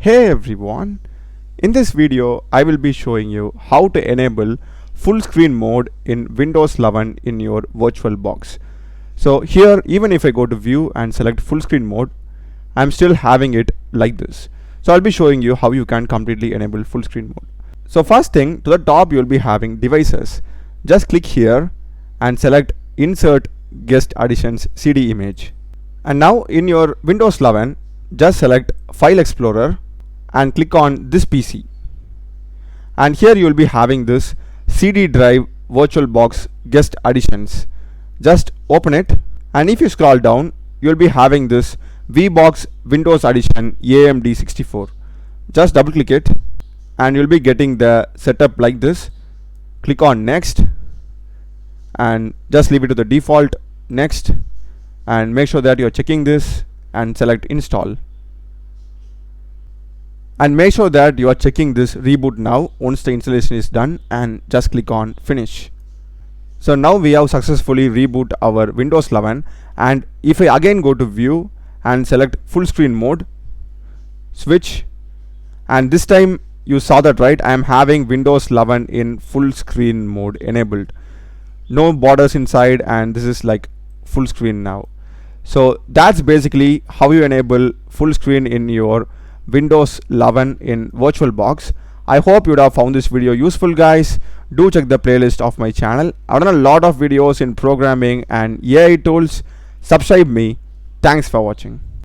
Hey everyone, in this video I will be showing you how to enable full screen mode in Windows 11 in your VirtualBox. So here, even if I go to view and select full screen mode, I'm still having it like this. So I'll be showing you how you can completely enable full screen mode. So first thing, to the top you'll be having devices. Just click here and select insert guest additions CD image. And now in your Windows 11, just select File Explorer and click on this PC. And here you will be having this CD drive VirtualBox guest additions. Just open it, and if you scroll down, you will be having this VBox Windows Edition AMD 64. Just double click it and you'll be getting the setup like this. Click on next and just leave it to the default next, and make sure that you're checking this and select install. And make sure that you are checking this reboot now once the installation is done, and just click on finish. So now we have successfully reboot our Windows 11, and if I again go to view and select full screen mode, switch, and this time you saw that right, I am having Windows 11 in full screen mode enabled. No borders inside, and this is like full screen now. So that's basically how you enable full screen in your Windows 11 in VirtualBox. I hope you would have found this video useful, guys. Do check the playlist of my channel. I've done a lot of videos in programming and AI tools. Subscribe me. Thanks for watching.